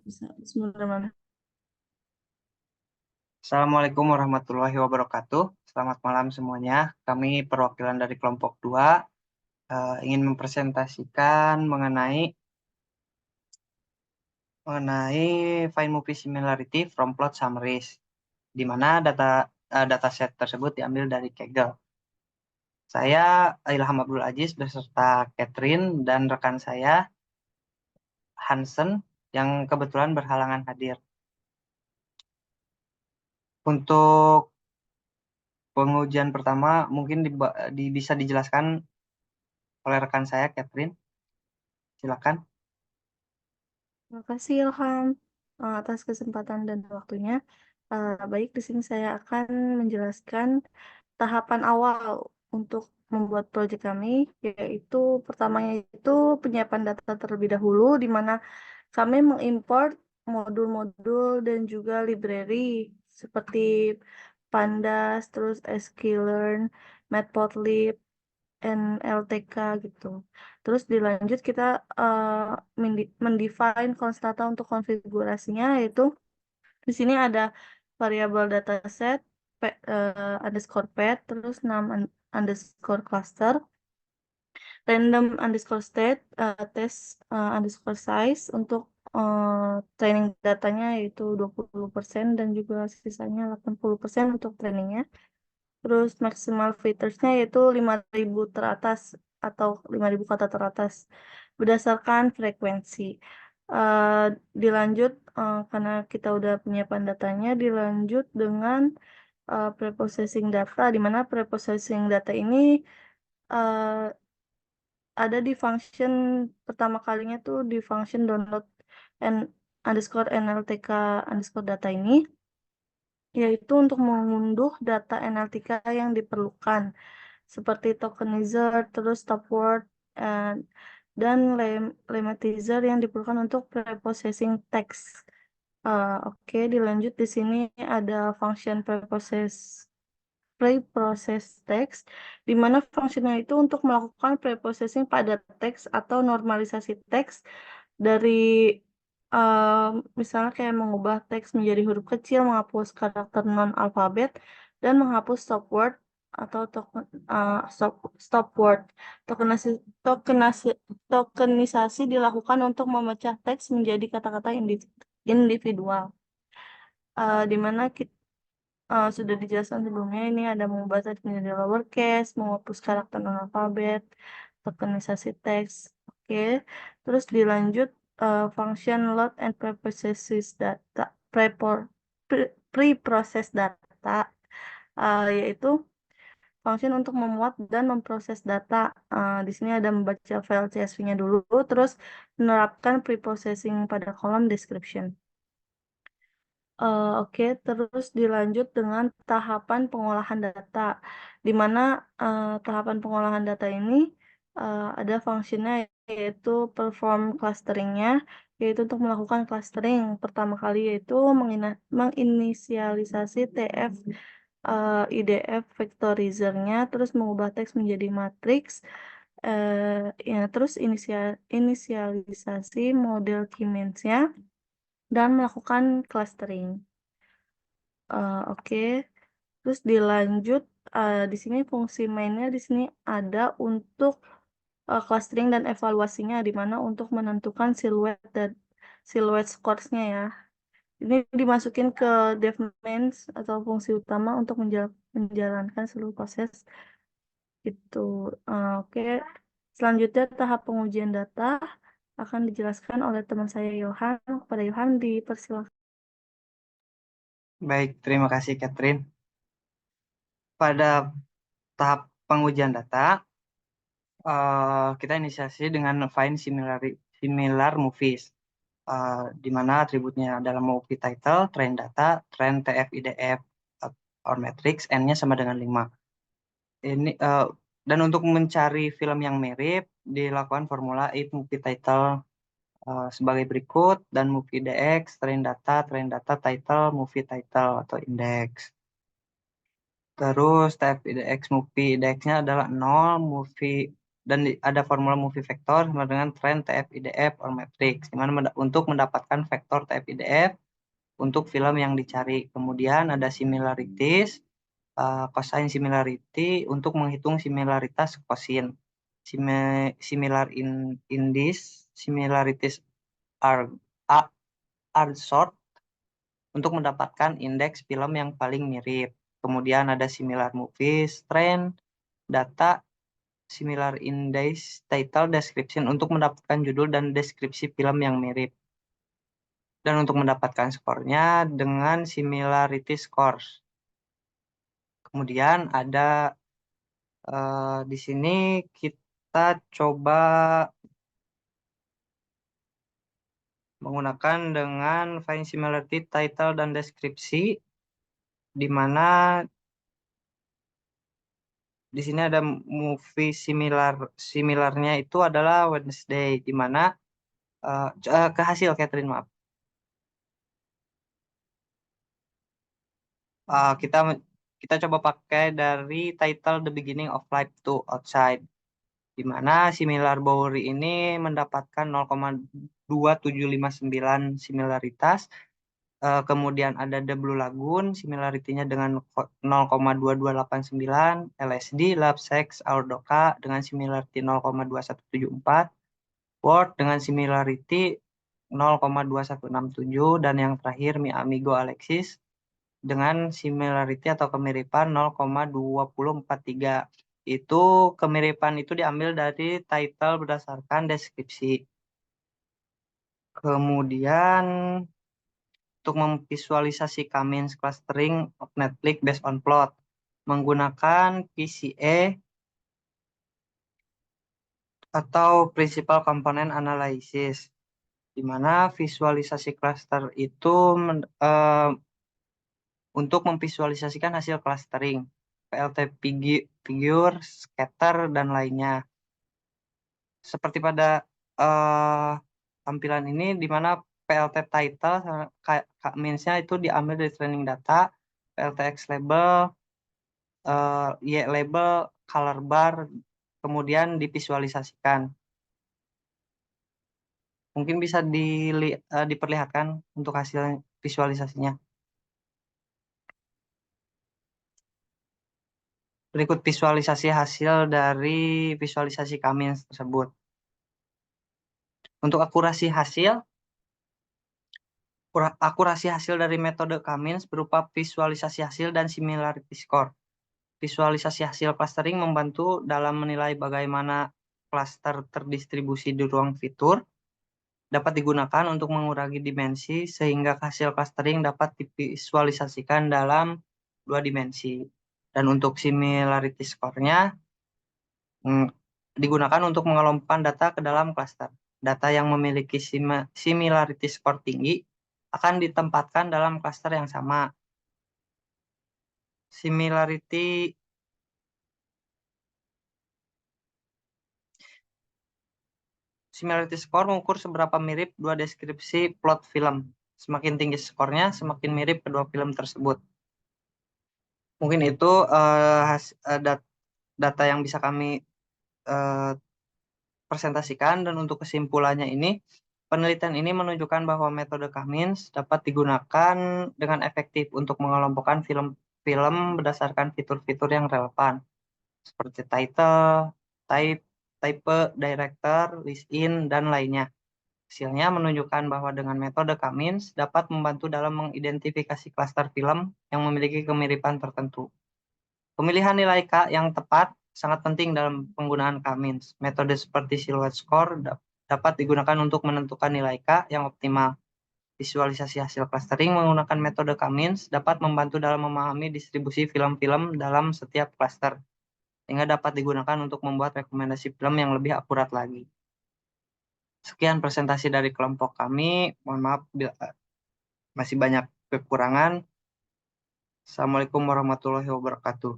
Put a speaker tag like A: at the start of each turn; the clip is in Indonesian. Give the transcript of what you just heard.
A: Bisa. Bismillahirrahmanirrahim.
B: Assalamualaikum warahmatullahi wabarakatuh. Selamat malam semuanya. Kami perwakilan dari kelompok 2 ingin mempresentasikan mengenai find movie similarity from plot summaries, di mana dataset tersebut diambil dari Kaggle. Saya Ilham Abdul Aziz beserta Catherine dan rekan saya Hansen yang kebetulan berhalangan hadir. Untuk pengujian pertama mungkin bisa dijelaskan oleh rekan saya Catherine. Silakan.
A: Terima kasih Ilham atas kesempatan dan waktunya. Baik, di sini saya akan menjelaskan tahapan awal untuk membuat proyek kami, yaitu pertamanya itu penyiapan data terlebih dahulu, di mana kami mengimport modul-modul dan juga library seperti Pandas, terus sklearn, Matplotlib, NLTK gitu. Terus dilanjut kita mendefine konstanta untuk konfigurasinya, yaitu di sini ada variabel dataset underscore pet, terus underscore cluster, random underscore state, test underscore size untuk training datanya yaitu 20% dan juga sisanya 80% untuk trainingnya. Terus maksimal fittersnya yaitu 5.000 teratas atau 5.000 kata teratas berdasarkan frekuensi. Eh, Dilanjut karena kita udah penyiapan datanya, dilanjut dengan preprocessing data, di mana preprocessing data ini eh, ada di function pertama kalinya tuh di function download and underscore nltk underscore data ini, yaitu untuk mengunduh data NLTK yang diperlukan seperti tokenizer, terus stop word, eh, dan lematizer yang diperlukan untuk preprocessing text. Oke, dilanjut di sini ada function preprocess text, di mana fungsinya itu untuk melakukan preprocessing pada teks atau normalisasi teks dari misalnya kayak mengubah teks menjadi huruf kecil, menghapus karakter non alfabet, dan menghapus stop word atau stop word. Tokenisasi dilakukan untuk memecah teks menjadi kata-kata individual. Di mana kita sudah dijelaskan sebelumnya, ini ada mengubah teks menjadi lowercase, menghapus karakter non alfabet, tokenisasi teks. Oke, terus dilanjut function load and preprocess data, preprocess data, yaitu function untuk memuat dan memproses data. Di sini ada membaca file CSV-nya dulu, terus menerapkan preprocessing pada kolom description. Oke, terus dilanjut dengan tahapan pengolahan data, di mana tahapan pengolahan data ini ada fungsinya yaitu perform clusteringnya, yaitu untuk melakukan clustering pertama kali yaitu menginisialisasi TF IDF vectorizernya, terus mengubah teks menjadi matriks, ya, terus inisialisasi model key-means-nya dan melakukan clustering. Oke, terus dilanjut di sini fungsi mainnya di sini ada untuk clustering dan evaluasinya, di mana untuk menentukan siluet dan siluet scores-nya ya. Ini dimasukin ke dev mains atau fungsi utama untuk menjalankan seluruh proses itu. Oke, selanjutnya tahap pengujian data akan dijelaskan oleh teman saya Yohan. Kepada Yohan dipersilakan.
B: Baik, terima kasih Catherine. Pada tahap pengujian data, kita inisiasi dengan find similar movies, di mana atributnya adalah movie title, train data, train TF IDF or matrix, N-nya sama dengan 5. Ini dan untuk mencari film yang mirip dilakukan formula if movie title sebagai berikut dan movie DX, train data title, movie title atau index. Terus type IDX movie IDX-nya adalah 0, movie dan ada formula movie vector sama dengan trend TF IDF or matrix, di mana untuk mendapatkan vektor TF IDF untuk film yang dicari. Kemudian ada similarities, cosine similarity untuk menghitung similaritas cosine. Similar in this similarities are are short untuk mendapatkan indeks film yang paling mirip. Kemudian ada similar movies, trend, data, similar index, title, description untuk mendapatkan judul dan deskripsi film yang mirip. Dan untuk mendapatkan skornya dengan similarity scores. Kemudian ada di sini kita coba menggunakan dengan find similarity, title, dan deskripsi, di mana di sini ada movie similarnya itu adalah Wednesday, di mana ke hasil Catherine, maaf. Kita kita coba pakai dari title The Beginning of Life to Outside, di mana similar Bowery ini mendapatkan 0,2759 similaritas. Kemudian ada The Blue Lagoon, similarity-nya dengan 0,2289, LSD, Love, Sex, Our Doka dengan similarity 0,2174, Word dengan similarity 0,2167, dan yang terakhir Mi Amigo Alexis dengan similarity atau kemiripan 0,2043. Itu kemiripan itu diambil dari title berdasarkan deskripsi. Kemudian untuk memvisualisasi Cummins clustering of Netflix based on plot menggunakan PCA atau Principal Component Analysis, di mana visualisasi cluster itu untuk memvisualisasikan hasil clustering, PLT figure, scatter, dan lainnya. Seperti pada tampilan ini, di mana PLT title Cummins-nya itu diambil dari training data, PLTX label, Y label, color bar, kemudian divisualisasikan. Mungkin bisa diperlihatkan untuk hasil visualisasinya. Berikut visualisasi hasil dari visualisasi Cummins tersebut. Untuk akurasi hasil dari metode Cummins berupa visualisasi hasil dan similarity score. Visualisasi hasil clustering membantu dalam menilai bagaimana cluster terdistribusi di ruang fitur, dapat digunakan untuk mengurangi dimensi sehingga hasil clustering dapat divisualisasikan dalam 2 dimensi. Dan untuk similarity score-nya digunakan untuk mengelompokkan data ke dalam cluster. Data yang memiliki similarity score tinggi akan ditempatkan dalam cluster yang sama. Similarity score mengukur seberapa mirip dua deskripsi plot film. Semakin tinggi skornya, semakin mirip kedua film tersebut. Mungkin itu data yang bisa kami presentasikan, dan untuk kesimpulannya ini, penelitian ini menunjukkan bahwa metode Cummins dapat digunakan dengan efektif untuk mengelompokkan film-film berdasarkan fitur-fitur yang relevan, seperti title, type, director, list in, dan lainnya. Hasilnya menunjukkan bahwa dengan metode Cummins dapat membantu dalam mengidentifikasi klaster film yang memiliki kemiripan tertentu. Pemilihan nilai K yang tepat sangat penting dalam penggunaan Cummins. Metode seperti silhouette score dapat digunakan untuk menentukan nilai K yang optimal. Visualisasi hasil clustering menggunakan metode Cummins dapat membantu dalam memahami distribusi film-film dalam setiap cluster, sehingga dapat digunakan untuk membuat rekomendasi film yang lebih akurat lagi. Sekian presentasi dari kelompok kami. Mohon maaf bila masih banyak kekurangan. Assalamualaikum warahmatullahi wabarakatuh.